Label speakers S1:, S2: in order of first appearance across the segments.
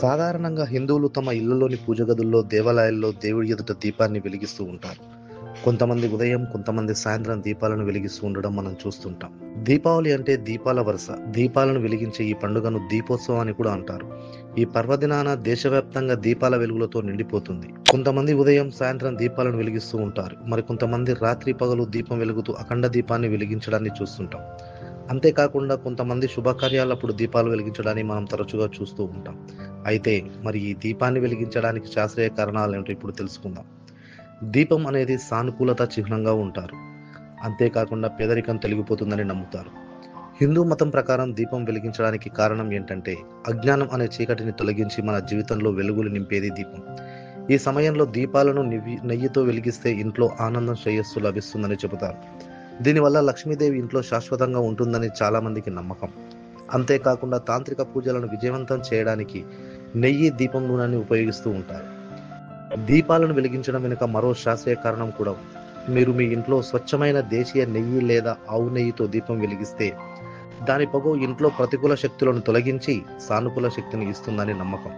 S1: సాధారణంగా హిందువులు తమ ఇళ్లలోని పూజ గదుల్లో, దేవాలయాల్లో దేవుడి ఎదుట దీపాన్ని వెలిగిస్తూ ఉంటారు. కొంతమంది ఉదయం, కొంతమంది సాయంత్రం దీపాలను వెలిగిస్తూ ఉండడం మనం చూస్తుంటాం. దీపావళి అంటే దీపాల వరుస. దీపాలను వెలిగించే ఈ పండుగను దీపోత్సవం అని కూడా అంటారు. ఈ పర్వదినాన దేశవ్యాప్తంగా దీపాల వెలుగులతో నిండిపోతుంది. కొంతమంది ఉదయం, సాయంత్రం దీపాలను వెలిగిస్తూ ఉంటారు. మరి కొంతమంది రాత్రి పగలు దీపం వెలుగుతూ అఖండ దీపాన్ని వెలిగించడాన్ని చూస్తుంటాం. అంతేకాకుండా కొంతమంది శుభకార్యాలప్పుడు దీపాలు వెలిగించడాన్ని మనం తరచుగా చూస్తూ ఉంటాం. అయితే మరి ఈ దీపాన్ని వెలిగించడానికి శాస్త్రీయ కారణాలు ఏమిటో ఇప్పుడు తెలుసుకుందాం. దీపం అనేది సానుకూలత చిహ్నంగా ఉంటారు. అంతేకాకుండా పేదరికం తొలగిపోతుందని నమ్ముతారు. హిందూ మతం ప్రకారం దీపం వెలిగించడానికి కారణం ఏంటంటే అజ్ఞానం అనే చీకటిని తొలగించి మన జీవితంలో వెలుగులు నింపేది దీపం. ఈ సమయంలో దీపాలను నెయ్యితో వెలిగిస్తే ఇంట్లో ఆనందం, శ్రేయస్సు లభిస్తుందని చెబుతారు. దీనివల్ల లక్ష్మీదేవి ఇంట్లో శాశ్వతంగా ఉంటుందని చాలా మందికి నమ్మకం. అంతేకాకుండా తాంత్రిక పూజలను విజయవంతం చేయడానికి నెయ్యి, దీపం నూనెని ఉపయోగిస్తూ ఉంటారు. దీపాలను వెలిగించడం వెనుక మరో శాస్త్రీయ కారణం కూడా ఉంది. మీరు మీ ఇంట్లో స్వచ్ఛమైన దేశీయ నెయ్యి లేదా ఆవు నెయ్యితో దీపం వెలిగిస్తే దాని పొగ ఇంట్లో ప్రతికూల శక్తులను తొలగించి సానుకూల శక్తిని ఇస్తుందని నమ్మకం.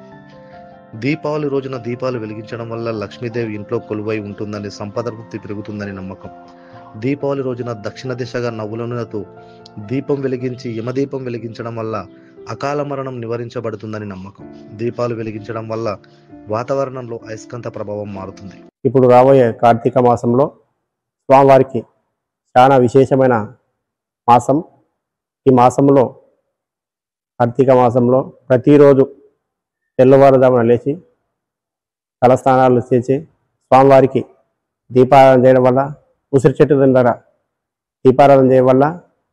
S1: దీపావళి రోజున దీపాలు వెలిగించడం వల్ల లక్ష్మీదేవి ఇంట్లో కొలువై ఉంటుందని, సంపద వృద్ధి పెరుగుతుందని నమ్మకం. దీపావళి రోజున దక్షిణ దిశగా నవ్వుల నూనెతో దీపం వెలిగించి యమదీపం వెలిగించడం వల్ల అకాల మరణం నివారించబడుతుందని నమ్మకం. దీపాలు వెలిగించడం వల్ల వాతావరణంలో అయస్కాంత ప్రభావం మారుతుంది.
S2: ఇప్పుడు రాబోయే కార్తీక మాసంలో స్వామివారికి చాలా విశేషమైన మాసం. ఈ మాసంలో కార్తీక మాసంలో ప్రతిరోజు తెల్లవారుజామున లేచి తలస్నానాలు చేసి స్వామివారికి దీపారాధన చేయడం వల్ల, ఉసిరి చెట్టు దగ్గర దీపారాధన చేయడం వల్ల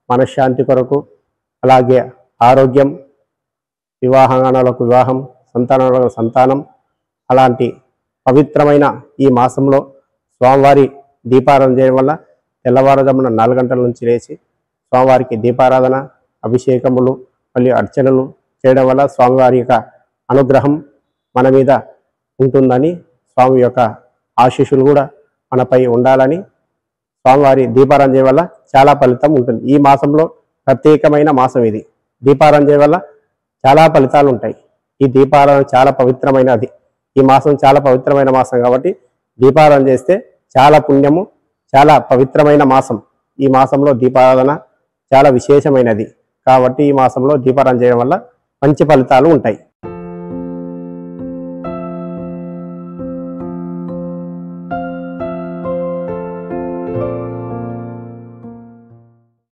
S2: మనశ్శాంతి కొరకు, అలాగే ఆరోగ్యం, వివాహాలకు వివాహం, సంతానాలకు సంతానం, అలాంటి పవిత్రమైన ఈ మాసంలో స్వామివారి దీపారాధన చేయడం వల్ల తెల్లవారుజామున 4 గంటల నుంచి లేచి స్వామివారికి దీపారాధన, అభిషేకములు, మళ్ళీ అర్చనలు చేయడం వల్ల స్వామివారి యొక్క అనుగ్రహం మన మీద ఉంటుందని, స్వామి యొక్క ఆశీస్సులు కూడా మనపై ఉండాలని స్వామివారి దీపారాధన చేయడం వల్ల చాలా ఫలితం ఉంటుంది. ఈ మాసంలో ప్రత్యేకమైన మాసం ఇది. దీపారాధన చేయడం వల్ల చాలా ఫలితాలు ఉంటాయి. ఈ దీపారాధన చాలా పవిత్రమైనది. ఈ మాసం చాలా పవిత్రమైన మాసం కాబట్టి దీపారాధన చేస్తే చాలా పుణ్యము, చాలా పవిత్రమైన మాసం. ఈ మాసంలో దీపారాధన చాలా విశేషమైనది కాబట్టి ఈ మాసంలో దీపారాధన చేయడం వల్ల మంచి ఫలితాలు ఉంటాయి.